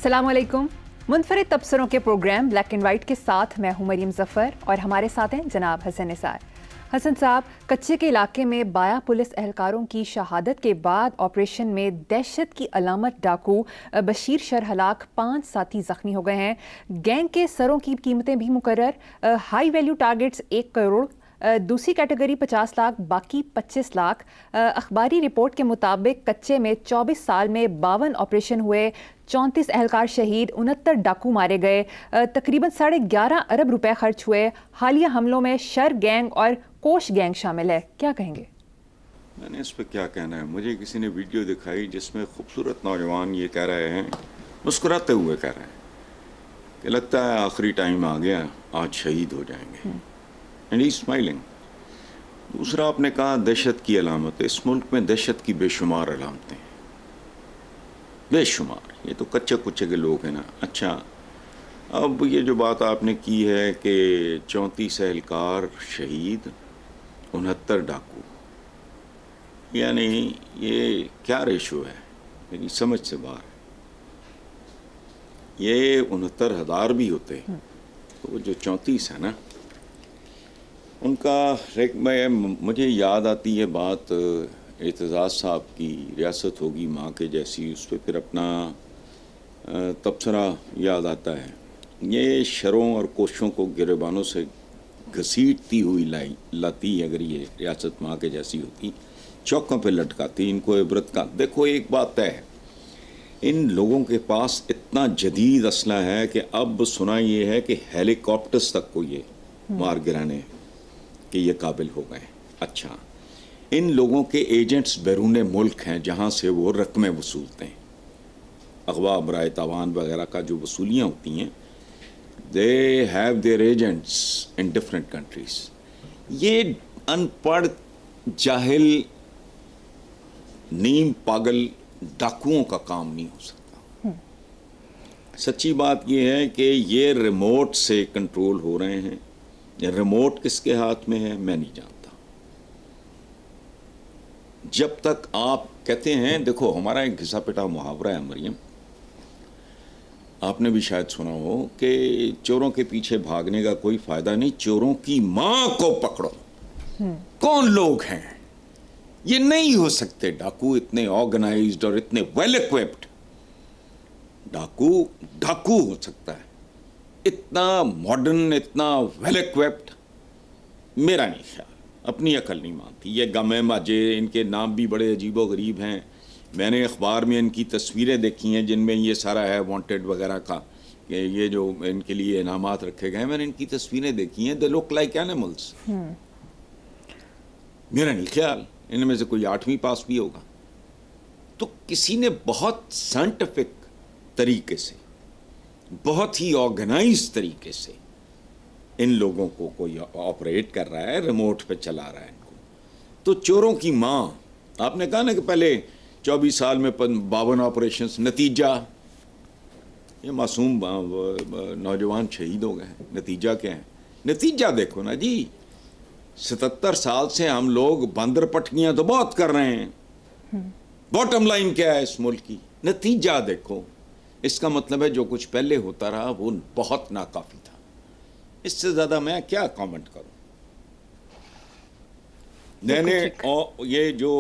अस्सलाम वालेकुम। मुनफरिद तबसरों के प्रोग्राम ब्लैक एंड वाइट के साथ मैं हूं मरीम ज़फ़र और हमारे साथ हैं जनाब हसन निसार। हसन साहब, कच्चे के इलाके में बाया पुलिस एहलकारों की शहादत के बाद ऑपरेशन में दहशत की अलामत डाकू बशीर शर हलाक, 5 साथी ज़ख्मी हो गए हैं। गैंग के सरों की कीमतें भी मुकर्रर, हाई वैल्यू टारगेट्स 1 करोड़, दूसरी कैटेगरी 50 लाख, बाकी 25 लाख। अखबारी रिपोर्ट के मुताबिक कच्चे में 24 साल में 52 ऑपरेशन हुए, 34 एहलकार शहीद, 69 डाकू मारे गए, तकरीबन 11.5 अरब रुपए खर्च हुए। हालिया हमलों में शर गैंग और कोश गैंग शामिल है, क्या कहेंगे? मैंने इस पर क्या कहना है। मुझे किसी ने वीडियो दिखाई जिसमें खूबसूरत नौजवान ये कह रहे हैं, मुस्कुराते हुए कह रहे हैं कि लगता है आखिरी टाइम आ गया, आज शहीद हो जाएंगे, एंड ही स्माइलिंग। दूसरा आपने कहा दहशत की अलामत। इस मुल्क में दहशत की बेशुमार अलामतें हैं, बेशुमार। ये तो कच्चे कुच्चे के लोग हैं ना। अच्छा, अब ये जो बात आपने की है कि 34 एहलकार शहीद, 69 डाकू, यानी ये क्या रेशो है, मेरी समझ से बाहर है। ये 69,000 भी होते तो वो जो 34 है ना, उनका मुझे याद आती है बात एतजाज़ साहब की, रियासत होगी माँ के जैसी, उस पर फिर अपना तबसरा याद आता है। ये शरों और कोशों को गिरबानों से घसीटती हुई लाती, अगर ये रियासत माँ के जैसी होती, चौकों पे लटकाती, इनको इबरत का। देखो एक बात तय है, इन लोगों के पास इतना जदीद असला है कि अब सुना ये है कि हेलीकॉप्टर्स तक को ये मार गिराने कि ये काबिल हो गए। अच्छा, इन लोगों के एजेंट्स बैरून मुल्क हैं जहाँ से वो रकमें वसूलते हैं, अगवा बराए तावान वगैरह का जो वसूलियाँ होती हैं, they have their agents in different countries. ये अनपढ़ जाहिल नीम पागल डाकुओं का काम नहीं हो सकता। सच्ची बात यह है कि ये रिमोट से कंट्रोल हो रहे हैं। रिमोट किसके हाथ में है मैं नहीं जानता। जब तक आप कहते हैं, देखो हमारा एक घिसा पिटा मुहावरा है मरियम, आपने भी शायद सुना हो कि चोरों के पीछे भागने का कोई फायदा नहीं, चोरों की मां को पकड़ो। कौन लोग हैं ये? नहीं हो सकते डाकू इतने ऑर्गेनाइज्ड और इतने वेल इक्विप्ड। डाकू हो सकता है, इतना मॉडर्न, इतना वेल इक्विप्ड मेरा नहीं ख्याल। अपनी अकल नहीं मानती। ये गमे माजे, इनके नाम भी बड़े अजीबो गरीब हैं। मैंने अखबार में इनकी तस्वीरें देखी हैं जिनमें ये सारा है वांटेड वगैरह का, कि ये जो इनके लिए इनामात रखे गए, मैंने इनकी तस्वीरें देखी हैं। They look like animals. मेरा नहीं ख्याल इनमें से कोई 8वीं पास भी होगा। तो किसी ने बहुत साइंटिफिक तरीके से, बहुत ही ऑर्गेनाइज तरीके से इन लोगों को कोई ऑपरेट कर रहा है, रिमोट पे चला रहा है इनको। तो चोरों की मां, आपने कहा ना कि पहले 24 साल में 52 ऑपरेशंस, नतीजा ये मासूम नौजवान शहीद हो गए हैं। नतीजा क्या है? नतीजा देखो ना जी, 77 साल से हम लोग बंदर पटकियां तो बहुत कर रहे हैं। बॉटम लाइन क्या है इस मुल्क की? नतीजा देखो। इसका मतलब है जो कुछ पहले होता रहा वो बहुत नाकाफी था। इससे ज्यादा मैं क्या कमेंट करूं। मैंने ये जो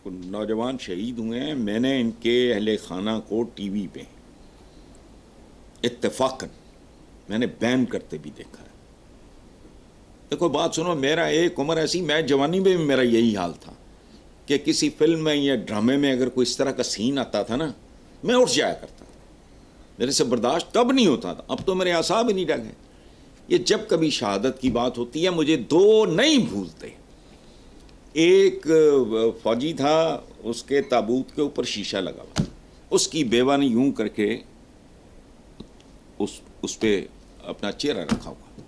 नौजवान शहीद हुए हैं, मैंने इनके अहले खाना को टीवी पे इत्तेफाकन मैंने बैन करते भी देखा है। देखो बात सुनो, मेरा एक उम्र ऐसी, मैं जवानी में भी मेरा यही हाल था कि किसी फिल्म में या ड्रामे में अगर कोई इस तरह का सीन आता था ना, मैं उठ जाया करता था। मेरे से बर्दाश्त तब नहीं होता था, अब तो मेरे आसाब ही नहीं डगे। ये जब कभी शहादत की बात होती है, मुझे 2 नहीं भूलते। एक फौजी था, उसके ताबूत के ऊपर शीशा लगा हुआ, उसकी बेवा ने यूं करके उस पे अपना चेहरा रखा हुआ।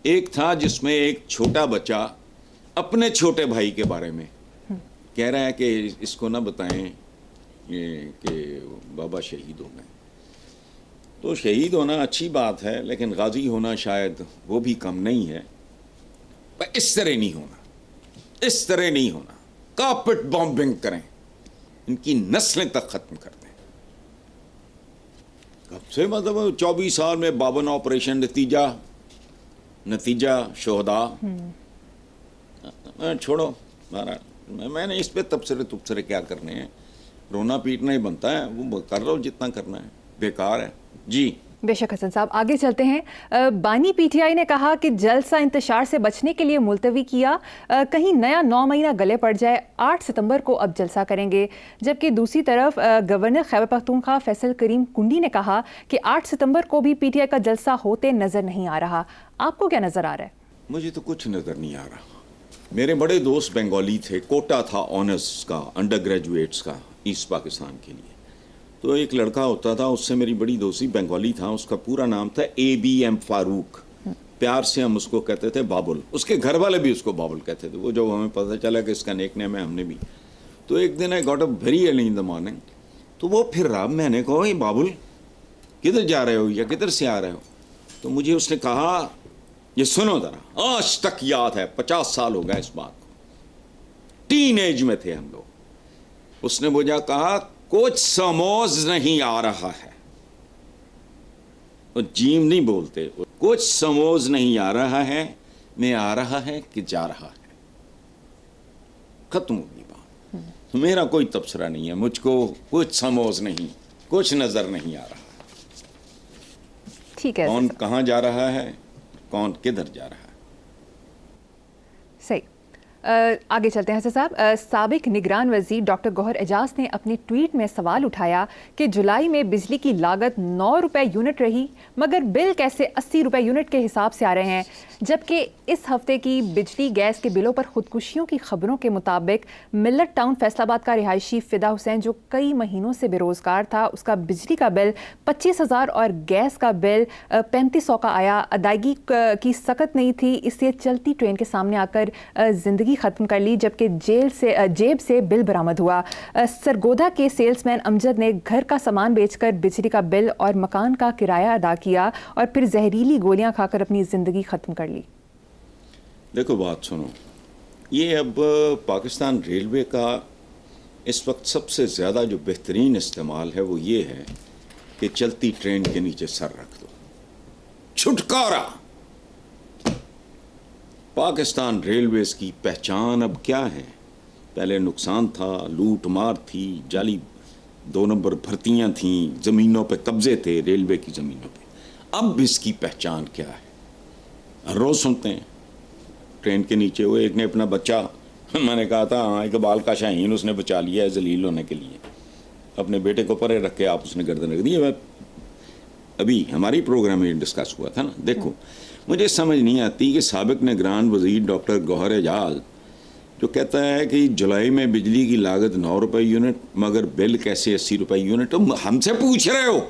एक था जिसमें एक छोटा बच्चा अपने छोटे भाई के बारे में कह रहा है कि इसको ना बताएं ये कि बाबा शहीद हो गए। तो शहीद होना अच्छी बात है, लेकिन गाजी होना शायद वो भी कम नहीं है। पर इस तरह नहीं होना, इस तरह नहीं होना। कारपेट बॉम्बिंग करें, इनकी नस्लें तक खत्म कर दें। कब से मतलब 24 साल में 52 ऑपरेशन, नतीजा शोहदा। छोड़ो महाराज, मैंने इस पे तबसरे क्या करने हैं, रोना पीटना ही बनता है, वो कर लो जितना करना है, बेकार है जी। बेशक हसन साहब, आगे चलते हैं। बानी पीटीआई ने कहा कि जलसा इंतशार से बचने के लिए मुलतवी किया, कहीं नया 9 महीना गले पड़ जाए। 8 सितंबर को अब जलसा करेंगे। जबकि दूसरी तरफ गवर्नर खैबर पख्तूनख्वा फैसल करीम कुंडी ने कहा कि 8 सितंबर को भी पीटीआई का जलसा होते नजर नहीं आ रहा। आपको क्या नजर आ रहा है? मुझे तो कुछ नजर नहीं आ रहा। मेरे बड़े दोस्त बंगाली थे, कोटा था ऑनर्स का, अंडर ग्रेजुएट्स का ईस्ट पाकिस्तान के लिए। तो एक लड़का होता था, उससे मेरी बड़ी दोस्ती, बंगाली था, उसका पूरा नाम था ABM फारूक, प्यार से हम उसको कहते थे बाबुल। उसके घर वाले भी उसको बाबुल कहते थे। वो जब हमें पता चला कि इसका नेक नेम है, हमने भी। तो एक दिन I got up very early in the morning, तो वो फिर रहा, मैंने कहा ये बाबुल किधर जा रहे हो या किधर से आ रहे हो? तो मुझे उसने कहा ये सुनो जरा, आज तक याद है, 50 साल हो गए इस बात को, टीन एज में थे हम लोग। उसने मुझे कहा कुछ समझ नहीं आ रहा है, वो जीम नहीं बोलते, कुछ समझ नहीं आ रहा है, मैं आ रहा है कि जा रहा है, खत्म होगी बात। तो मेरा कोई तबसरा नहीं है, मुझको कुछ समझ नहीं, कुछ नजर नहीं आ रहा। ठीक है, कौन कहाँ जा रहा है, कौन किधर जा रहा है। सही। आगे चलते हैं हसन साहब। साबिक निगरान वज़ीर डॉक्टर गौहर एजाज ने अपने ट्वीट में सवाल उठाया कि जुलाई में बिजली की लागत 9 रुपए यूनिट रही, मगर बिल कैसे 80 रुपए यूनिट के हिसाब से आ रहे हैं। जबकि इस हफ्ते की बिजली गैस के बिलों पर खुदकुशियों की खबरों के मुताबिक मिल्लत टाउन फैसलाबाद का रिहायशी फिदा हुसैन, जो कई महीनों से बेरोज़गार था, उसका बिजली का बिल 25,000 और गैस का बिल 3500 का आया। अदायगी की सकत नहीं थी, इससे चलती ट्रेन के सामने आकर जिंदगी ख़त्म कर ली। जबकि जेब से बिल बरामद हुआ। सरगोधा के सेल्समैन अमजद ने घर का सामान बेचकर बिजली का बिल और मकान का किराया अदा किया और फिर जहरीली गोलियां खाकर अपनी ज़िंदगी ख़त्म कर ली। देखो बात सुनो, ये अब पाकिस्तान रेलवे का इस वक्त सबसे ज़्यादा जो बेहतरीन इस्तेमाल है वो ये है कि चलती ट्रेन के नीचे सर रख दो, छुटकारा। पाकिस्तान रेलवेज़ की पहचान अब क्या है? पहले नुकसान था, लूट मार थी, जाली 2 नंबर भर्तियां थीं, ज़मीनों पे कब्जे थे, रेलवे की ज़मीनों पे। अब इसकी पहचान क्या है? हर रोज़ सुनते हैं ट्रेन के नीचे वो एक ने अपना बच्चा, मैंने कहा था हाँ, इकबाल का शाहीन उसने बचा लिया है जलील होने के लिए, अपने बेटे को परे रख के आप उसने गर्दन रख दी। अभी हमारी प्रोग्राम में डिस्कस हुआ था ना। देखो, मुझे समझ नहीं आती कि साबिक निगरान वज़ीर डॉक्टर गौहर एजाज जो कहता है कि जुलाई में बिजली की लागत 9 रुपए यूनिट, मगर बिल कैसे 80 रुपए यूनिट, तुम हमसे पूछ रहे हो,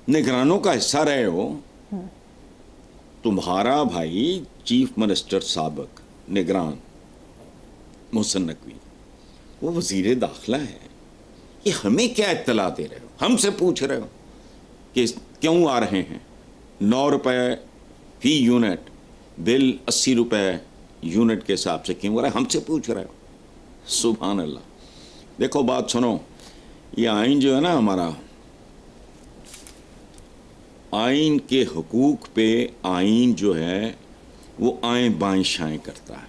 निगरानों का हिस्सा रहे हो। तुम्हारा भाई चीफ मिनिस्टर साबिक निगरान मोहसिन नकवी, वो वज़ीर दाखिला है, ये हमें क्या इत्तला दे रहे हो? हमसे पूछ रहे हो कि क्यों आ रहे हैं 9 रुपए फी यूनिट, बिल 80 रुपए यूनिट के हिसाब से क्यों आ रहा है? हमसे पूछ रहे हो। सुभान अल्लाह। देखो बात सुनो, ये आइन जो है ना हमारा, आइन के हुकूक पे आइन जो है वो आएँ बाएँ शाएँ करता है।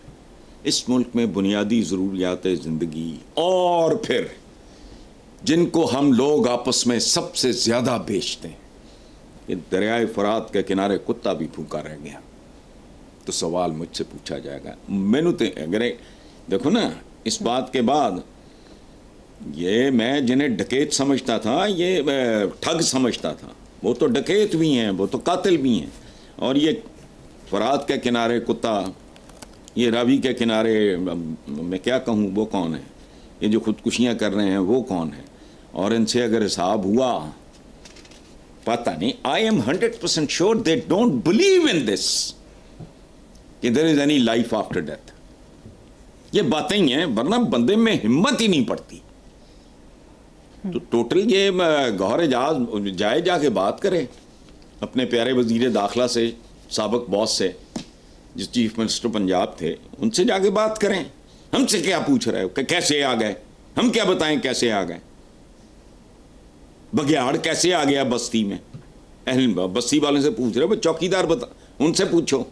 इस मुल्क में बुनियादी ज़रूरियात ज़िंदगी और फिर जिनको हम लोग आपस में सबसे ज़्यादा बेचते हैं, ये दरियाए फरात के किनारे कुत्ता भी भूखा रह गया, तो सवाल मुझसे पूछा जाएगा। मैंने तो अगर देखो ना, इस बात के बाद ये मैं जिन्हें डकैत समझता था, ये ठग समझता था, वो तो डकैत भी हैं, वो तो कातिल भी हैं। और ये फरात के किनारे कुत्ता, ये रावी के किनारे मैं क्या कहूँ, वो कौन है? ये जो खुदकुशियाँ कर रहे हैं वो कौन है? और इनसे अगर हिसाब हुआ पता नहीं। I am 100% sure they don't believe in this कि there is any life after death. ये बातें ही हैं, वरना बंदे में हिम्मत ही नहीं पड़ती। तो टोटल ये गौहर एजाज जाए जाके बात करे अपने प्यारे वजीर दाखिला से, साबिक बॉस से, जो चीफ मिनिस्टर पंजाब थे, उनसे जाके बात करें। हमसे क्या पूछ रहे हो कि कैसे आ गए? हम क्या बताएं कैसे आ गए? बघियाड़ कैसे आ गया बस्ती में? बस्ती वाले से पूछ रहे हो, चौकीदार बता, उनसे पूछो।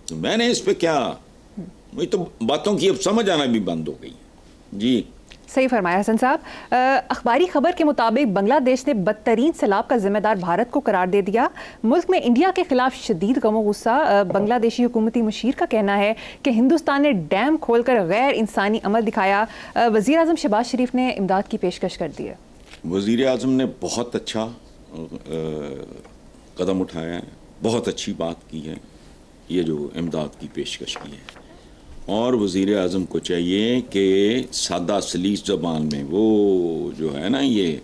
तो मैंने इस पे क्या, मुझे तो बातों की अब समझ आना भी बंद हो गई। जी सही फरमाया हसन साहब। अखबारी खबर के मुताबिक बांग्लादेश ने बदतरीन सैलाब का जिम्मेदार भारत को करार दे दिया। मुल्क में इंडिया के खिलाफ शदीद गम गुस्सा। बांग्लादेशी हुकूमती मुशीर का कहना है कि हिंदुस्तान ने डैम खोलकर गैर इंसानी अमल दिखाया। वज़ीर आज़म शहबाज शरीफ ने इमदाद की पेशकश कर दी है। वज़ीर आज़म ने बहुत अच्छा कदम उठाया है, बहुत अच्छी बात की है, ये जो इमदाद की पेशकश की है। और वज़ीर आज़म को चाहिए कि सादा सलीस ज़बान में, वो जो है ना, ये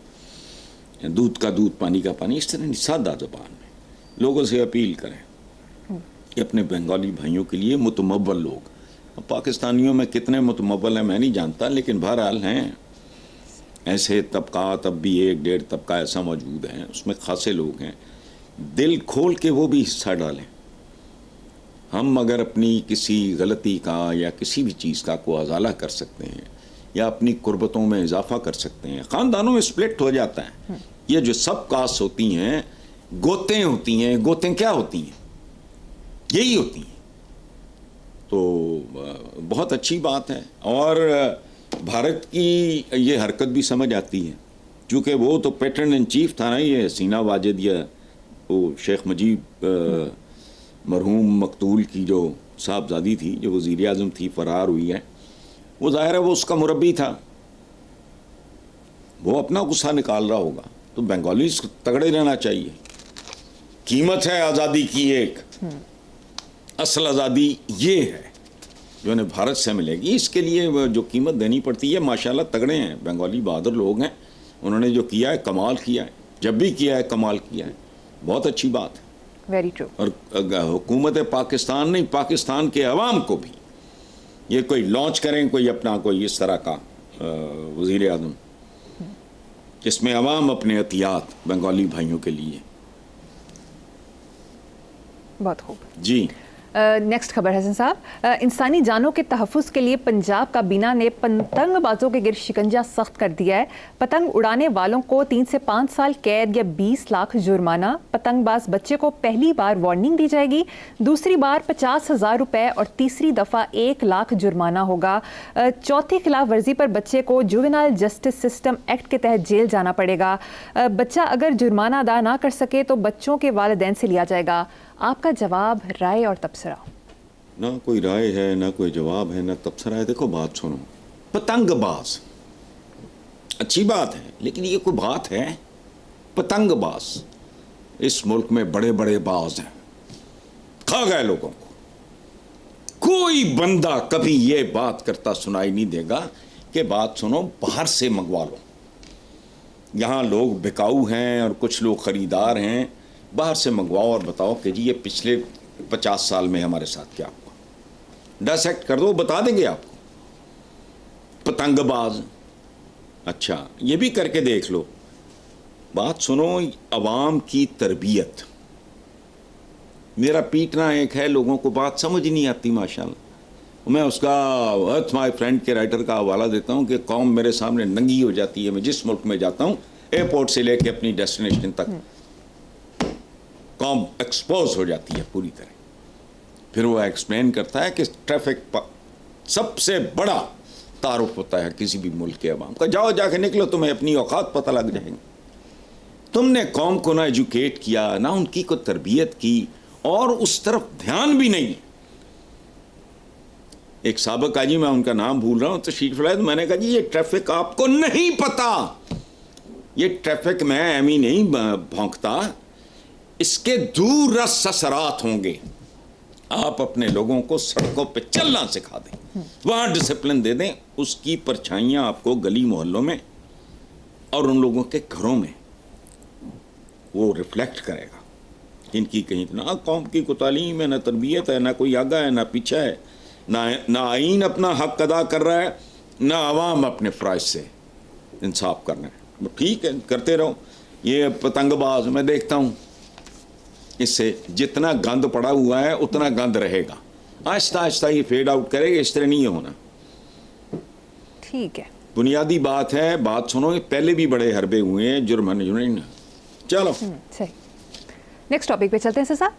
दूध का दूध पानी का पानी, इस तरह नहीं, सादा ज़बान में लोगों से अपील करें कि अपने बंगाली भाइयों के लिए मुतमव्वल लोग, अब पाकिस्तानियों में कितने मुतमव्वल हैं मैं नहीं जानता, लेकिन बहरहाल हैं ऐसे तबकात, अब भी एक डेढ़ तबका ऐसा मौजूद है, उसमें खासे लोग हैं, दिल खोल के वो भी हिस्सा डालें। हम अगर अपनी किसी गलती का या किसी भी चीज़ का को अजाला कर सकते हैं या अपनी कुर्बतों में इजाफा कर सकते हैं, ख़ानदानों में स्प्लिट हो जाता है। ये जो सब कास्ट होती हैं, गोतें होती हैं, गोतें क्या होती हैं? यही होती हैं। तो बहुत अच्छी बात है और भारत की ये हरकत भी समझ आती है, क्योंकि वो तो पैटर्न इन चीफ था ना, ये हसीना वाजिद या वो शेख मुजीब मरहूम मकतूल की जो साहबजादी थी, जो वज़ीर आज़म थी, फ़रार हुई है, वो ज़ाहिर है वो उसका मुरब्बी था, वो अपना गुस्सा निकाल रहा होगा। तो बंगाली तगड़े रहना चाहिए। कीमत है आज़ादी की एक, असल आज़ादी ये है जो उन्हें भारत से मिलेगी। इसके लिए जो कीमत देनी पड़ती है, माशाल्लाह तगड़े हैं, बंगाली बहादुर लोग हैं, उन्होंने जो किया है कमाल किया है, जब भी किया है कमाल किया है, बहुत अच्छी बात है। Very true. और हुकूमत पाकिस्तान नहीं, पाकिस्तान के अवाम को भी ये कोई लॉन्च करें, कोई अपना कोई इस तरह का वज़ीर आज़म जिसमें अवाम अपने एहतियात बंगाली भाइयों के लिए। बहुत खूब जी नेक्स्ट खबर हसन साहब। इंसानी जानों के तहफ़्फ़ुज़ के लिए पंजाब काबीना ने पतंगबाजों के गिर्द शिकंजा सख्त कर दिया है। पतंग उड़ाने वालों को 3 से 5 साल कैद या 20 लाख जुर्माना। पतंगबाज बच्चे को पहली बार वार्निंग दी जाएगी, दूसरी बार 50,000 रुपये और तीसरी दफ़ा 1 लाख जुर्माना होगा। चौथी खिलाफ वर्जी पर बच्चे को जुवेनाइल जस्टिस सिस्टम एक्ट के तहत जेल जाना पड़ेगा। बच्चा अगर जुर्माना अदा ना कर सके तो बच्चों के वालिदैन से लिया जाएगा। आपका जवाब, राय और तबसरा? ना कोई राय है, ना कोई जवाब है, ना तबसरा है। देखो बात सुनो, पतंगबाज अच्छी बात है, लेकिन ये कोई बात है? पतंगबाज, इस मुल्क में बड़े बड़े बाज हैं, खा गए लोगों को। कोई बंदा कभी ये बात करता सुनाई नहीं देगा कि बात सुनो बाहर से मंगवा लो। यहाँ लोग बिकाऊ हैं और कुछ लोग खरीदार हैं, बाहर से मंगवाओ और बताओ कि जी ये पिछले 50 साल में हमारे साथ क्या हुआ, डायसेक्ट कर दो, बता देंगे आपको। पतंगबाज, अच्छा ये भी करके देख लो। बात सुनो, अवाम की तरबियत, मेरा पीटना एक है, लोगों को बात समझ नहीं आती माशाल्लाह। मैं उसका अर्थ माय फ्रेंड के राइटर का हवाला देता हूँ कि कौम मेरे सामने नंगी हो जाती है। मैं जिस मुल्क में जाता हूँ, एयरपोर्ट से लेके अपनी डेस्टिनेशन तक कौम एक्सपोज हो जाती है पूरी तरह। फिर वो एक्सप्लेन करता है कि ट्रैफिक सबसे बड़ा तारुफ होता है किसी भी मुल्क के अवाम का। जाओ जाके निकलो, तुम्हें अपनी औकात पता लग जाएगी। तुमने कौम को ना एजुकेट किया, ना उनकी को तरबियत की, और उस तरफ ध्यान भी नहीं। एक साबिक आजी, मैं उनका नाम भूल रहा हूँ, तो शीट फैलाए, तो मैंने कहा जी ये ट्रैफिक आपको नहीं पता, ये ट्रैफिक में एमी नहीं भौंकता, इसके दूर रस असरात होंगे। आप अपने लोगों को सड़कों पे चलना सिखा दें, वहाँ डिसिप्लिन दे दें, उसकी परछाइयाँ आपको गली मोहल्लों में और उन लोगों के घरों में वो रिफ्लेक्ट करेगा। इनकी कहीं ना कौम की को तालीम है, ना तरबियत है, ना कोई आगा है, ना पीछा है, ना आइन अपना हक अदा कर रहा है, ना अवाम अपने फ़राइज़ से इंसाफ करना है। ठीक है, करते रहो। ये पतंगबाज मैं देखता हूँ, इससे जितना गंद पड़ा हुआ है उतना गंद रहेगा, आहिस्ता आहिस्ता ये फेड आउट करेगा, इस तरह नहीं होना। ठीक है। बुनियादी बात है, बात सुनो, पहले भी बड़े हरबे हुए हैं, जुर्मन यूनियन। चलो सही, नेक्स्ट टॉपिक पे चलते हैं साहब।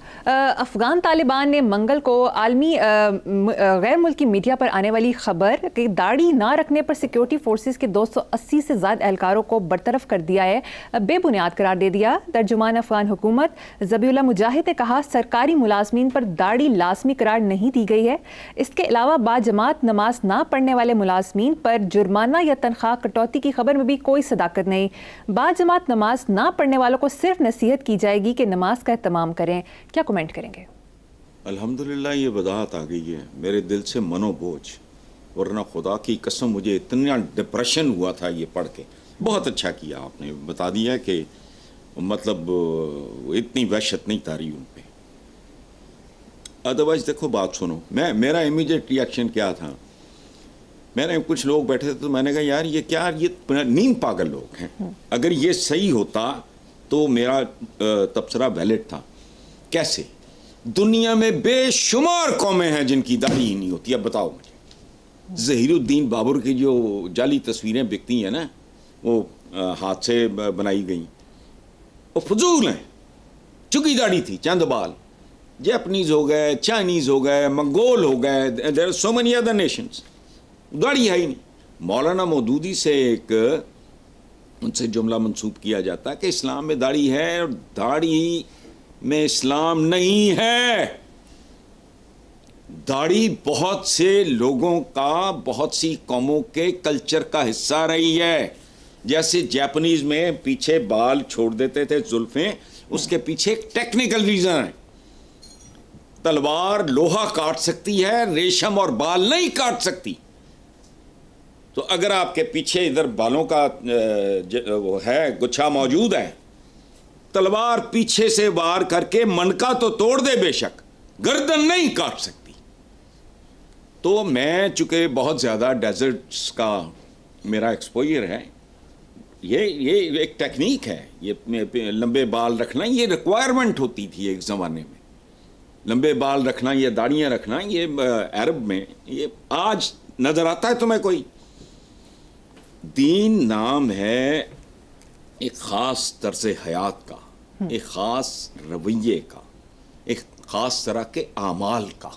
अफगान तालिबान ने मंगल को आलमी गैर मुल्की मीडिया पर आने वाली खबर कि दाढ़ी ना रखने पर सिक्योरिटी फोर्सेस के 280 से ज़्यादा एहलकारों को बरतरफ कर दिया है, बेबुनियाद करार दे दिया। तर्जुमान अफगान हुकूमत ज़बीउल्लाह मुजाहिद ने कहा सरकारी मुलाजमीन पर दाढ़ी लाजमी करार नहीं दी गई है। इसके अलावा बाजमात नमाज ना पढ़ने वाले मुलाजमीन पर जुर्माना या तनख्वाह कटौती की खबर में भी कोई सदाकत नहीं। बाजमात नमाज ना पढ़ने वालों को सिर्फ नसीहत की जाएगी कि नमाज का एहतमाम करें। क्या कमेंट करेंगे? अल्हम्दुलिल्लाह ये वजाहत आ गई है, मेरे दिल से मनोबोझ, वरना खुदा की कसम मुझे इतना डिप्रेशन हुआ था ये पढ़ के। बहुत अच्छा किया आपने बता दिया कि मतलब इतनी वहशत नहीं तारी उन पे। अदरवाइज देखो बात सुनो, मेरा इमीडिएट रिएक्शन क्या था, मैंने कुछ लोग बैठे थे तो मैंने कहा यार ये क्या, ये नींद पागल लोग हैं। अगर ये सही होता तो मेरा तबसरा वैलिड था। कैसे? दुनिया में बेशुमार कौमें हैं जिनकी दाढ़ी ही नहीं होती। अब बताओ मुझे, ज़हीरुद्दीन बाबर की जो जाली तस्वीरें बिकती हैं ना, वो हाथ से बनाई गई, वो फजूल हैं। चुकी दाढ़ी थी, चंद बाल। जैपनीज हो गए, चाइनीज हो गए, मंगोल हो गए, there are so many other nations, दाढ़ी है ही नहीं। मौलाना मौदूदी से एक उनसे जुमला मंसूब किया जाता है कि इस्लाम में दाढ़ी है और दाढ़ी में इस्लाम नहीं है। दाढ़ी बहुत से लोगों का, बहुत सी कौमों के कल्चर का हिस्सा रही है। जैसे जापानीज में पीछे बाल छोड़ देते थे, जुल्फें, उसके पीछे एक टेक्निकल रीजन है। तलवार लोहा काट सकती है, रेशम और बाल नहीं काट सकती। तो अगर आपके पीछे इधर बालों का वो है, गुच्छा मौजूद है, तलवार पीछे से वार करके मनका तो तोड़ दे बेशक, गर्दन नहीं काट सकती। तो मैं चूंकि बहुत ज़्यादा डेजर्ट्स का मेरा एक्सपोजर है, ये एक टेक्निक है, ये लंबे बाल रखना, ये रिक्वायरमेंट होती थी एक ज़माने में। लंबे बाल रखना, ये दाढ़ियाँ रखना, ये अरब में, ये आज नज़र आता है तुम्हें कोई? दीन नाम है एक ख़ास तर्ज़ हयात का, एक ख़ास रवैये का, एक ख़ास तरह के आमाल का,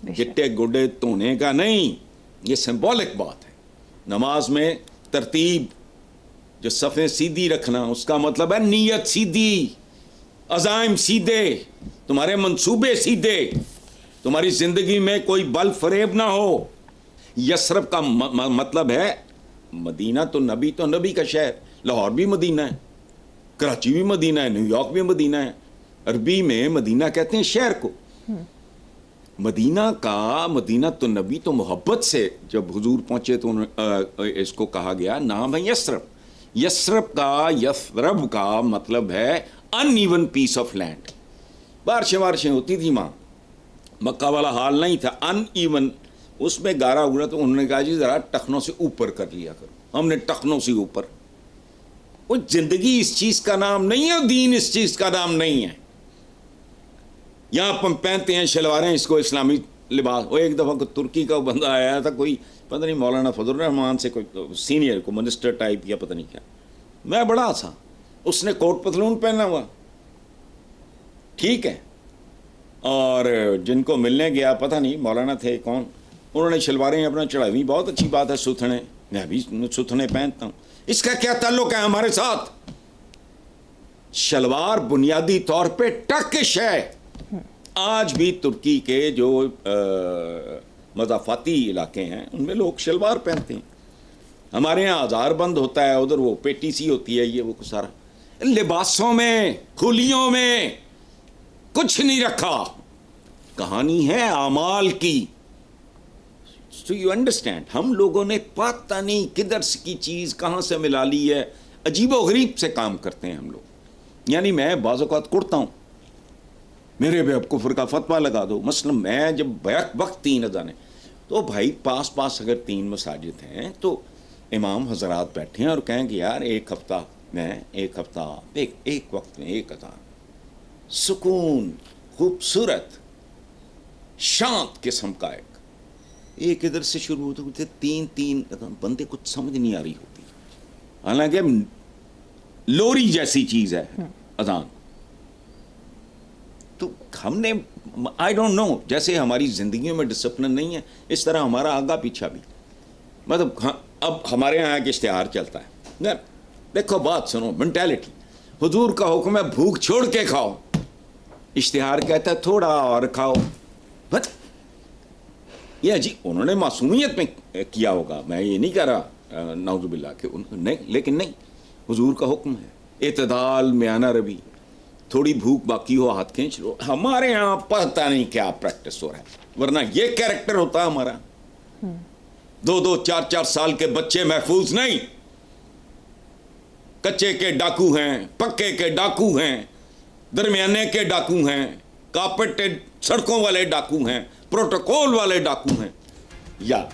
गिट्टे गुड्डे धोने का नहीं। ये सिंबॉलिक बात है। नमाज में तरतीब, जो सफ़ें सीधी रखना, उसका मतलब है नीयत सीधी, अज़ाइम सीधे, तुम्हारे मंसूबे सीधे, तुम्हारी ज़िंदगी में कोई बल फरेब ना हो। यसरब का मतलब है मदीना, तो नबी का शहर, लाहौर भी मदीना है, कराची भी मदीना है, न्यूयॉर्क भी मदीना है। अरबी में मदीना कहते हैं शहर को। मदीना का, मदीना तो नबी, तो मोहब्बत से जब हुजूर पहुंचे तो इसको कहा गया, नाम है यसरब। यसरब का मतलब है अनइवन पीस ऑफ लैंड। बारिशें होती थी वहाँ, मक्का वाला हाल नहीं था, अनइवन, उसमें गारा उड़ा। तो उन्होंने कहा जी ज़रा टखनों से ऊपर कर लिया करो। हमने टखनों से ऊपर, वो जिंदगी इस चीज़ का नाम नहीं है, दीन इस चीज़ का नाम नहीं है। यहाँ हम पहनते हैं शलवारें, इसको इस्लामी लिबास। वो एक दफ़ा को तुर्की का बंदा आया था, कोई पता नहीं मौलाना फजल रहमान से, कोई सीनियर को मिनिस्टर टाइप या पता नहीं क्या, मैं बड़ा था, उसने कोट पतलून पहना हुआ, ठीक है। और जिनको मिलने गया, पता नहीं मौलाना थे कौन, उन्होंने शलवारें अपना चढ़ावी। बहुत अच्छी बात है, सुथने, मैं भी सुथने पहनता हूँ, इसका क्या ताल्लुक है हमारे साथ? शलवार बुनियादी तौर पे टर्किश है। आज भी तुर्की के जो मज़ाफ़ाती इलाके हैं उनमें लोग शलवार पहनते हैं। हमारे यहाँ आज़ार बंद होता है, उधर वो पेटी सी होती है, ये वो सारा। लिबासों में, खुलियों में कुछ नहीं रखा, कहानी है आमाल की। सो यू अंडरस्टैंड, हम लोगों ने पता नहीं किधर की चीज़ कहाँ से मिला ली है, अजीबो गरीब से काम करते हैं हम लोग। यानी मैं बाज़ औक़ात कुड़ता हूँ, मेरे पे अब कुफ्र का फतवा लगा दो। मसलन मैं जब बैक वक्त 3 अज़ानें, तो भाई पास पास अगर 3 मसाजिद हैं तो इमाम हजरात बैठे हैं और कहें कि यार एक हफ्ता मैं, एक हफ्ता एक वक्त में एक अज़ान, सुकून, खूबसूरत, शांत किस्म का एक ایک ادھر سے شروع ہوتے ہوتے تین بندے کچھ سمجھ نہیں آ رہی ہوتی. حالانکہ لوری جیسی چیز ہے اذان. تو ہم نے آئی ڈونٹ نو جیسے ہماری زندگیوں میں ڈسپلن نہیں ہے اس طرح ہمارا آگا پیچھا بھی. مطلب اب ہمارے یہاں ایک اشتہار چلتا ہے, دیکھو بات سنو, مینٹیلٹی. حضور کا حکم ہے بھوک چھوڑ کے کھاؤ, اشتہار کہتا ہے تھوڑا اور کھاؤ. یہ جی انہوں نے معصومیت میں کیا ہوگا, میں یہ نہیں کہہ رہا نعوذ باللہ کہ نہیں, لیکن نہیں, حضور کا حکم ہے اعتدال, میانہ روی, تھوڑی بھوک باقی ہو ہاتھ کھینچ لو. ہمارے یہاں پتہ نہیں کیا پریکٹس ہو رہا ہے, ورنہ یہ کیریکٹر ہوتا ہے ہمارا. 2-2 4-4 سال کے بچے محفوظ نہیں, کچے کے ڈاکو ہیں, پکے کے ڈاکو ہیں, درمیانے کے ڈاکو ہیں, کارپیٹڈ سڑکوں والے ڈاکو ہیں, پروٹوکول والے ڈاکو ہیں. یا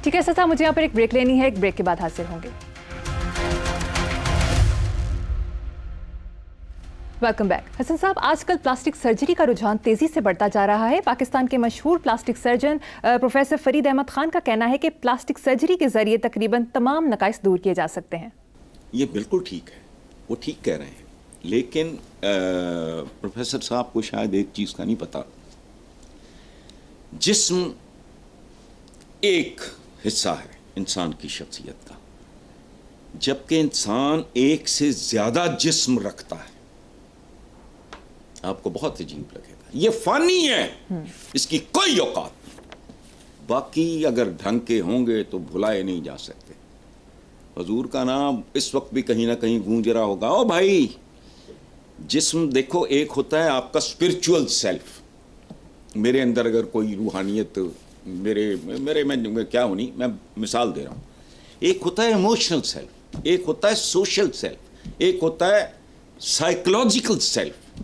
ٹھیک ہے صاحب, مجھے یہاں پر ایک بریک لینی ہے, ایک بریک کے بعد حاضر ہوں گے. Welcome back. حسن صاحب, آج کل پلاسٹک سرجری کا رجحان تیزی سے بڑھتا جا رہا ہے. پاکستان کے مشہور plastic surgeon professor Farid Ahmad Khan کا کہنا ہے کہ پلاسٹک سرجری کے ذریعے تقریباً تمام نقائص دور کیے جا سکتے ہیں. یہ بالکل ٹھیک ہے, وہ ٹھیک کہہ رہے ہیں, لیکن پروفیسر صاحب کو شاید ایک چیز کا نہیں پتا. جسم ایک حصہ ہے انسان کی شخصیت کا, جبکہ انسان ایک سے زیادہ جسم رکھتا ہے. آپ کو بہت عجیب لگے گا, یہ فانی ہے, اس کی کوئی اوقات نہیں. باقی اگر ڈھنگ کے ہوں گے تو بھلائے نہیں جا سکتے. حضور کا نام اس وقت بھی کہیں نہ کہیں گونج رہا ہوگا. او بھائی, جسم دیکھو ایک ہوتا ہے آپ کا اسپرچول سیلف. میرے اندر اگر کوئی روحانیت میرے میں کیا ہونی, میں مثال دے رہا ہوں. ایک ہوتا ہے ایموشنل سیلف, ایک ہوتا ہے سوشل سیلف, ایک ہوتا ہے سائیکولوجیکل سیلف.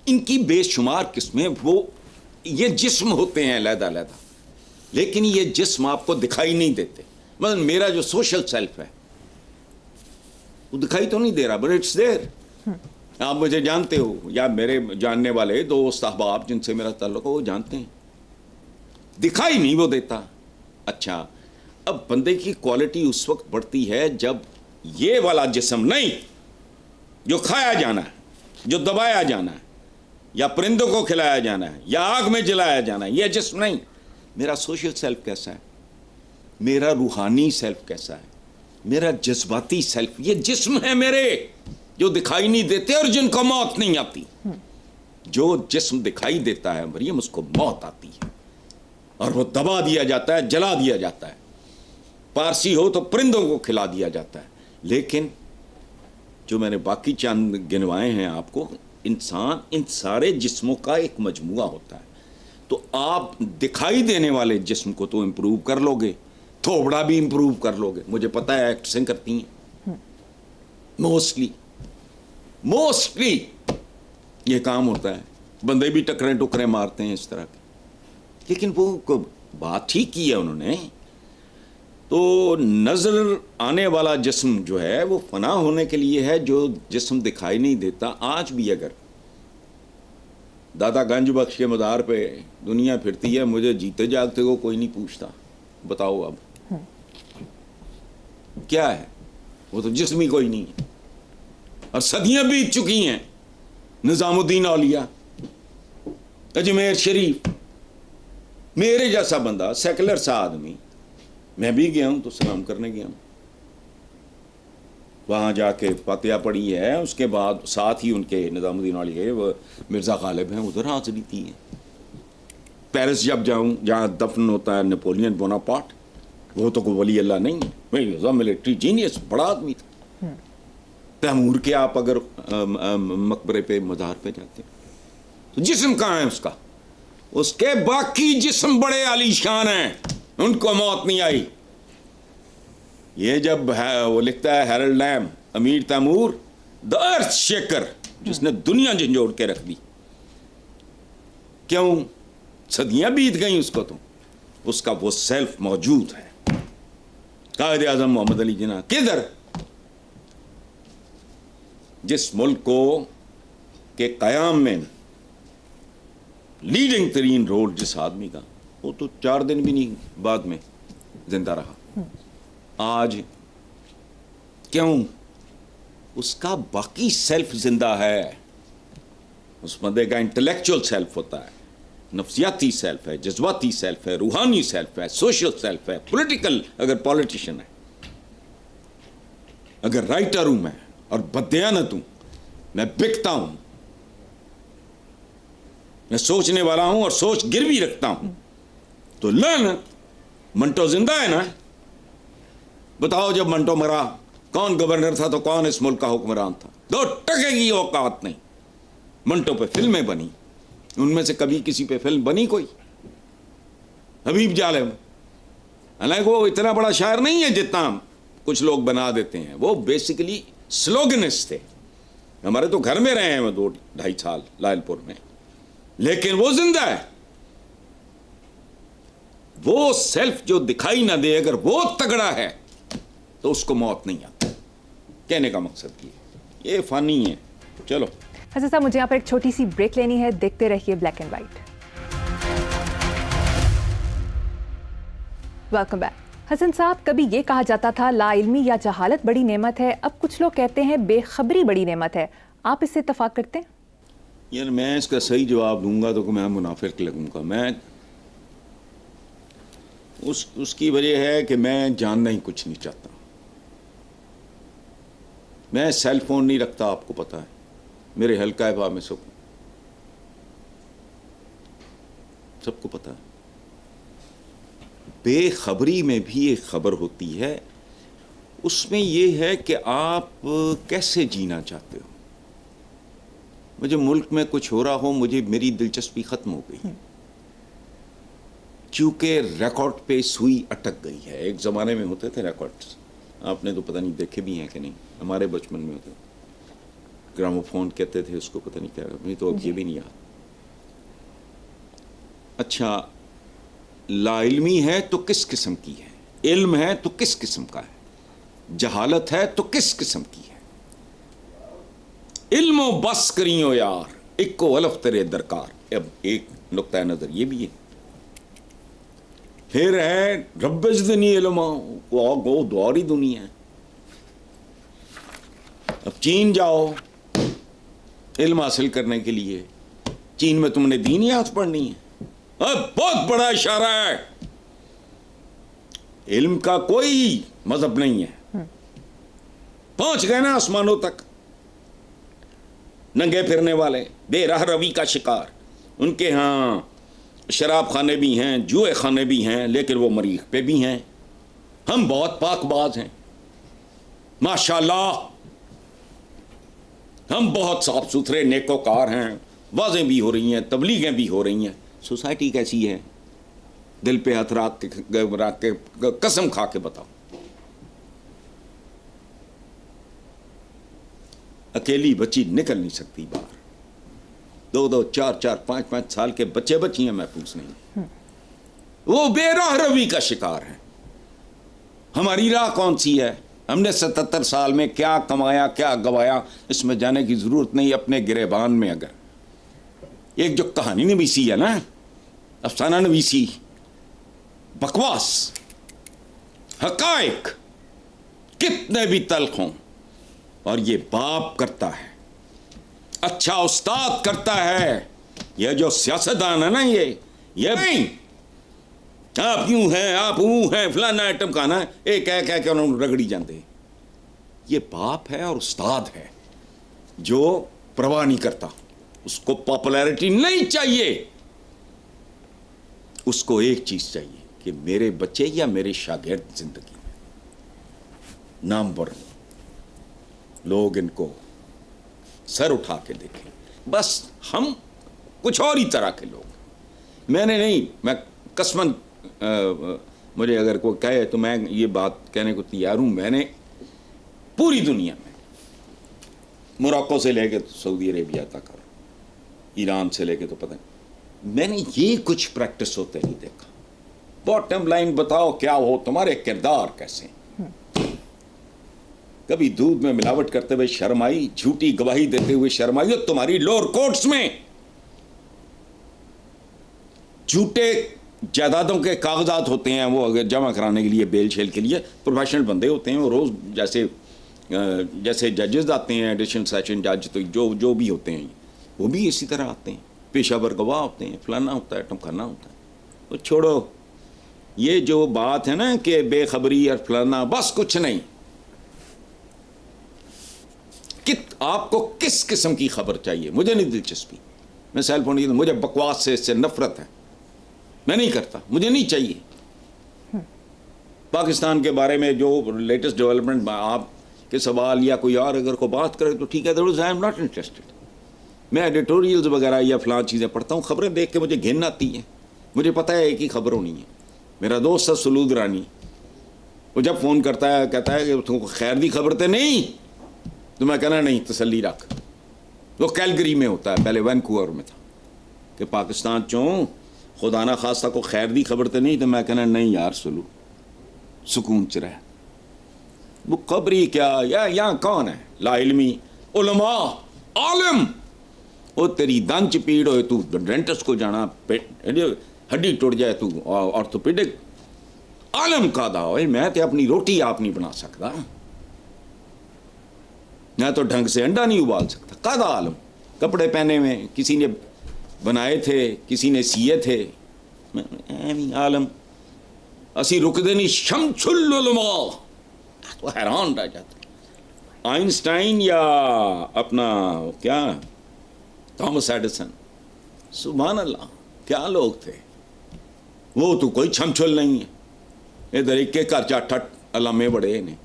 ان کی بے شمار قسمیں, وہ یہ جسم ہوتے ہیں علیحدہ علیحدہ, لیکن یہ جسم آپ کو دکھائی نہیں دیتے. مطلب میرا جو سوشل سیلف ہے وہ دکھائی تو نہیں دے رہا, بٹ اٹس دیر. آپ مجھے جانتے ہو, یا میرے جاننے والے دوست احباب جن سے میرا تعلق ہو وہ جانتے ہیں, دکھائی نہیں وہ دیتا. اچھا, اب بندے کی کوالٹی اس وقت بڑھتی ہے جب یہ والا جسم نہیں جو کھایا جانا ہے, جو دبایا جانا ہے, یا پرندوں کو کھلایا جانا ہے, یا آگ میں جلایا جانا ہے, یہ جسم نہیں. میرا سوشل سیلف کیسا ہے, میرا روحانی سیلف کیسا ہے, میرا جذباتی سیلف, یہ جسم ہے میرے جو دکھائی نہیں دیتے اور جن کو موت نہیں آتی. جو جسم دکھائی دیتا ہے مریم, اس کو موت آتی ہے اور وہ دبا دیا جاتا ہے, جلا دیا جاتا ہے. پارسی ہو تو پرندوں کو کھلا دیا جاتا ہے. لیکن جو میں نے باقی چند گنوائے ہیں آپ کو, انسان ان سارے جسموں کا ایک مجموعہ ہوتا ہے. تو آپ دکھائی دینے والے جسم کو تو امپروو کر لو گے, تھوبڑا بھی امپروو کر لو گے. مجھے پتا ہے ایکٹنگ کرتی ہیں موسٹلی یہ کام ہوتا ہے, بندے بھی ٹکریں مارتے ہیں اس طرح کے. لیکن وہ بات ٹھیک کی ہے انہوں نے. تو نظر آنے والا جسم جو ہے وہ فنا ہونے کے لیے ہے, جو جسم دکھائی نہیں دیتا. آج بھی اگر دادا گنج بخش کے مزار پہ دنیا پھرتی ہے, مجھے جیتے جاگتے کو کوئی نہیں پوچھتا, بتاؤ اب کیا ہے, وہ تو جسم ہی کوئی نہیں ہے. اور صدیاں بیت چکی ہیں. نظام الدین اولیاء, اجمیر شریف, میرے جیسا بندہ, سیکولر سا آدمی, میں بھی گیا ہوں تو سلام کرنے گیا ہوں, وہاں جا کے فاتحہ پڑھی ہے. اس کے بعد ساتھ ہی ان کے نظام الدین اولیاء وہ مرزا غالب ہیں, ادھر حاضری تھی ہے. پیرس جب جاؤں جہاں دفن ہوتا ہے نیپولین بوناپارٹ, وہ تو کوئی ولی اللہ نہیں ہے, ملٹری جینیس, بڑا آدمی تھا. تیمور کے آپ اگر مقبرے پہ مزار پہ جاتے تو جسم کہاں ہے اس کا, اس کے باقی جسم بڑے عالی شان ہیں, ان کو موت نہیں آئی. یہ جب وہ لکھتا ہے ہیرلڈ لیم, امیر تیمور دا ارتھ شیکر, جس نے دنیا جھنجھوڑ کے رکھ دی. کیوں, صدیاں بیت گئیں اس کو, تو اس کا وہ سیلف موجود ہے. قائد اعظم محمد علی جناح کدھر, جس ملک کو کے قیام میں لیڈنگ ترین رول جس آدمی کا, وہ تو 4 दिन بھی نہیں بعد میں زندہ رہا. آج کیوں؟ اس کا باقی سیلف زندہ ہے. اس بندے کا انٹلیکچوئل سیلف ہوتا ہے, نفسیاتی سیلف ہے, جذباتی سیلف ہے, روحانی سیلف ہے, سوشل سیلف ہے, پولیٹیکل اگر پالیٹیشین ہے, اگر رائٹر ہوں میں اور بددیانت ہوں, میں بکتا ہوں, میں سوچنے والا ہوں اور سوچ گروی رکھتا ہوں, تو لعنت منٹو زندہ ہے نا. بتاؤ جب منٹو مرا کون گورنر تھا تو کون اس ملک کا حکمران تھا؟ 2 ٹکے کی اوقات نہیں. منٹو پہ فلمیں بنی, ان میں سے کبھی کسی پہ فلم بنی کوئی؟ حبیب جالب حالانکہ وہ اتنا بڑا شاعر نہیں ہے جتنا کچھ لوگ بنا دیتے ہیں. وہ بیسیکلی سلوگنسٹ تھے. ہمارے تو گھر میں رہے ہیں وہ 2-2.5 سال لائل پور میں, لیکن وہ زندہ ہے. وہ سیلف جو دکھائی نہ دے, اگر وہ تگڑا ہے تو اس کو موت نہیں آتی. کہنے کا مقصد یہ فانی ہے. چلو حسن صاحب, مجھے یہاں پر ایک چھوٹی سی بریک لینی ہے. دیکھتے رہیے black and white. Welcome back. Hasan صاحب, کبھی یہ کہا جاتا تھا لا علمی یا جہالت بڑی نعمت ہے, اب کچھ لوگ کہتے ہیں بے خبری بڑی نعمت ہے. آپ اس سے اتفاق کرتے ہیں؟ یار میں اس کا صحیح جواب دوں گا تو میں منافق لگوں گا. میں اس کی وجہ ہے کہ میں جاننا ہی کچھ نہیں چاہتا. میں سیل فون نہیں رکھتا, آپ کو پتا ہے, میرے حلقہ باب میں سب کو پتا ہے. بے خبری میں بھی ایک خبر ہوتی ہے. اس میں یہ ہے کہ آپ کیسے جینا چاہتے ہو. مجھے ملک میں کچھ ہو رہا ہو, میری دلچسپی ختم ہو گئی, کیونکہ ریکارڈ پہ سوئی اٹک گئی ہے. ایک زمانے میں ہوتے تھے ریکارڈز, آپ نے تو پتہ نہیں دیکھے بھی ہیں کہ نہیں, ہمارے بچپن میں ہوتے گراموفون کہتے تھے اس کو, پتہ نہیں کیا, مجھے تو اب یہ بھی نہیں یاد. اچھا, لا علمی ہے تو کس قسم کی ہے, علم ہے تو کس قسم کا ہے, جہالت ہے تو کس قسم کی ہے. علم و بس کریو یار, ایک کو الف تیرے درکار. اب ایک نقطہ نظر یہ بھی ہے. پھر ہے رب زدنی علما, وہ دوری دنیا ہے. اب چین جاؤ علم حاصل کرنے کے لیے, چین میں تم نے دینیات پڑھنی ہے. اب بہت بڑا اشارہ ہے, علم کا کوئی مذہب نہیں ہے. پہنچ گئے نا آسمانوں تک. ننگے پھرنے والے, بے راہ روی کا شکار. ان کے ہاں شراب خانے بھی ہیں, جوئے خانے بھی ہیں, لیکن وہ مریخ پہ بھی ہیں. ہم بہت پاک باز ہیں ماشاءاللہ, ہم بہت صاف ستھرے نیکوکار ہیں. واضح بھی ہو رہی ہیں, تبلیغیں بھی ہو رہی ہیں. سوسائٹی کیسی ہے؟ دل پہ ہاتھ رکھ کے قسم کھا کے بتاؤ. اکیلی بچی نکل نہیں سکتی باہر. 2-2, 4-4, 5-5 سال کے بچے بچیاں محفوظ نہیں. وہ بے راہ روی کا شکار ہیں. ہماری راہ کون سی ہے؟ ہم نے 77 سال میں کیا کمایا, کیا گوایا, اس میں جانے کی ضرورت نہیں. اپنے گریبان میں اگر ایک جو کہانی نویسی ہے نا, افسانہ نویسی, بکواس, حقائق کتنے بھی تلخ ہوں, اور یہ باپ کرتا ہے, اچھا استاد کرتا ہے. یہ جو سیاستدان ہے نا, یہ نہیں, آپ یوں ہیں, آپ وہ ہیں, فلانا آئٹم کا نا, ایک کہہ کے انہوں نے رگڑی جاندے. یہ باپ ہے اور استاد ہے جو پرواہ نہیں کرتا. اس کو پاپولیرٹی نہیں چاہیے, اس کو ایک چیز چاہیے کہ میرے بچے یا میرے شاگرد زندگی میں نام بر لوگ ان کو سر اٹھا کے دیکھیں. بس ہم کچھ اور ہی طرح کے لوگ. میں نے نہیں, میں قسماً مجھے اگر کوئی کہے تو میں یہ بات کہنے کو تیار ہوں. میں نے پوری دنیا میں موراکو سے لے کے سعودی عربیہ تک, ایران سے لے کے تو پتہ نہیں, میں نے یہ کچھ پریکٹس ہوتے نہیں دیکھا. باٹم لائن بتاؤ کیا ہو, تمہارے کردار کیسے ہیں. کبھی دودھ میں ملاوٹ کرتے ہوئے شرم آئی, جھوٹی گواہی دیتے ہوئے شرم آئی, اور تمہاری لوور کورٹس میں جھوٹے जायदादों के कागजात होते हैं वो अगर जमा कराने के लिए बेल शेल के लिए प्रोफेशनल बंदे होते हैं, वो रोज़ जैसे जजेस आते हैं, एडिशनल सेशन जज, तो जो भी होते हैं वो भी इसी तरह आते हैं, पेशावर गवाह होते हैं, फलाना होता है, टमखाना होता है। तो छोड़ो ये जो बात है ना कि बेखबरी और फलाना, बस कुछ नहीं। आपको किस किस्म की खबर चाहिए? मुझे नहीं दिलचस्पी, मैं सेल फोन, मुझे बकवास से, इससे नफरत है, मैं नहीं करता, मुझे नहीं चाहिए। पाकिस्तान के बारे में जो लेटेस्ट डेवलपमेंट आपके सवाल या कोई और अगर को बात करे तो ठीक है, otherwise I am not interested. मैं एडिटोरियल्स वगैरह या फलां चीज़ें पढ़ता हूँ, खबरें देख के मुझे घिन आती है। मुझे पता है एक ही खबर होनी है। मेरा दोस्त है सलूद रानी, वो जब फ़ोन करता है कहता है कि तुमको खैर दी खबर तो नहीं, तो मैं कहना नहीं, तसल्ली रख। वो कैलगरी में होता है, पहले वैनकूवर में था, कि पाकिस्तान चों खुदा ना खास्ता को खैर दी खबर तो नहीं, तो मैं कहना नहीं यार सलू, सुकून च रह। वो खबरी क्या या यहाँ कौन है ला इल्मी उलमा आलिम, वो तेरी दंद च पीड़ होए तू डेंटिस्ट को जाना, हड्डी टुट जाए तू ऑर्थोपेडिक आलम का दा होए। मैं तो अपनी रोटी आप नहीं बना सकता, मैं तो ढंग से अंडा नहीं उबाल सकता, कादा आलम। कपड़े पहने में किसी ने बनाए थे, किसी ने सिए थे, आलम असी रुकदे नहीं शमसुल उलमा, तो हैरान रह जाता। आइंस्टाइन या अपना क्या थॉमस एडिसन, सुभान अल्लाह, क्या लोग थे वो, तो कोई छमछुल नहीं है। इधर एक के घर च 8 अलामे बड़े ने,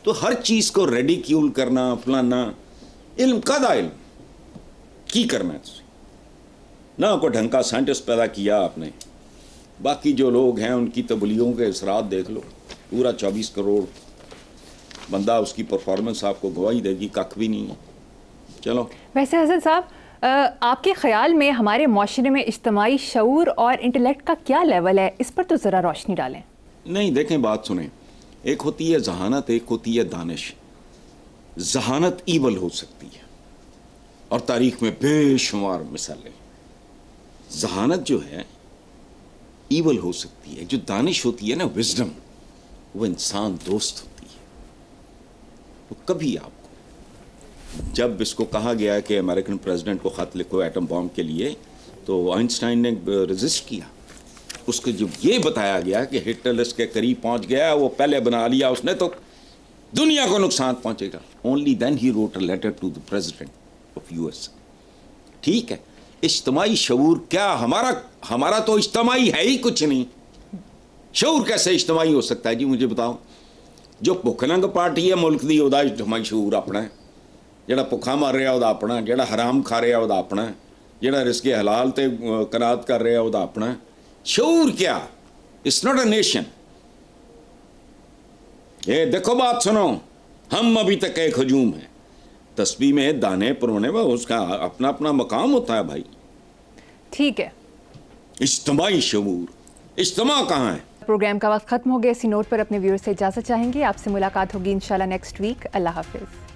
तो हर चीज़ को रेडिक्यूल करना फलाना, इल्म कादा इल्म की करना है ना, कोई ढंग का साइंटिस्ट पैदा किया आपने। बाकी जो लोग हैं उनकी तबलीगों के असरात देख लो, पूरा 24 करोड़ बंदा, उसकी परफॉर्मेंस आपको गवाही देगी, कख भी नहीं है। चलो, वैसे हसन साहब, आपके ख्याल में हमारे माशरे में इज्तिमाई शऊर और इंटेलेक्ट का क्या लेवल है, इस पर तो ज़रा रोशनी डालें। नहीं, देखें, बात सुने, एक होती है जहानत, एक होती है दानिश। जहानत ईवल हो सकती है और तारीख में बेशुमार मिसालें। जहानत जो है ईवल हो सकती है, जो दानिश होती है ना, विजडम, वो इंसान दोस्त होती है। तो कभी आपको जब इसको कहा गया कि अमेरिकन प्रेसिडेंट को ख़त लिखो एटम बॉम्ब के लिए, तो आइंस्टाइन ने रेजिस्ट किया। उसको जब ये बताया गया कि हिटलर इसके करीब पहुंच गया, वो पहले बना लिया उसने, तो दुनिया को नुकसान पहुंचेगा, only then he wrote a letter to the president of US. ठीक है, इज्तिमाई शऊर क्या, हमारा तो इज्तिमाई है ही कुछ नहीं। शऊर कैसे इज्तिमाई हो सकता है जी, मुझे बताओ। जो भुखनंग पार्टी है मुल्क दी, ਉਹਦਾ इज्तिमाई शऊर अपना है। ਜਿਹੜਾ ਭੁੱਖਾ ਮਰ ਰਿਹਾ ਉਹਦਾ ਆਪਣਾ, ਜਿਹੜਾ ਹਰਾਮ ਖਾ ਰਿਹਾ ਉਹਦਾ ਆਪਣਾ, ਜਿਹੜਾ ਰਿਜ਼ਕੇ ਹਲਾਲ ਤੇ ਕਨਾਤ ਕਰ ਰਿਹਾ ਉਹਦਾ ਆਪਣਾ। शऊर क्या, इट्स नॉट अ नेशन। ये देखो, बात सुनो, हम अभी तक एक हजूम है, तस्बीह में दाने पुरने में उसका अपना अपना मकाम होता है भाई। ठीक है, इज्तिमाई शऊर, इज्तिमा कहाँ है? प्रोग्राम का वक्त खत्म हो गया। इसी नोट पर अपने व्यूअर्स से इजाज़त चाहेंगे। आपसे मुलाकात होगी इंशाल्लाह नेक्स्ट वीक। अल्लाह हाफिज़।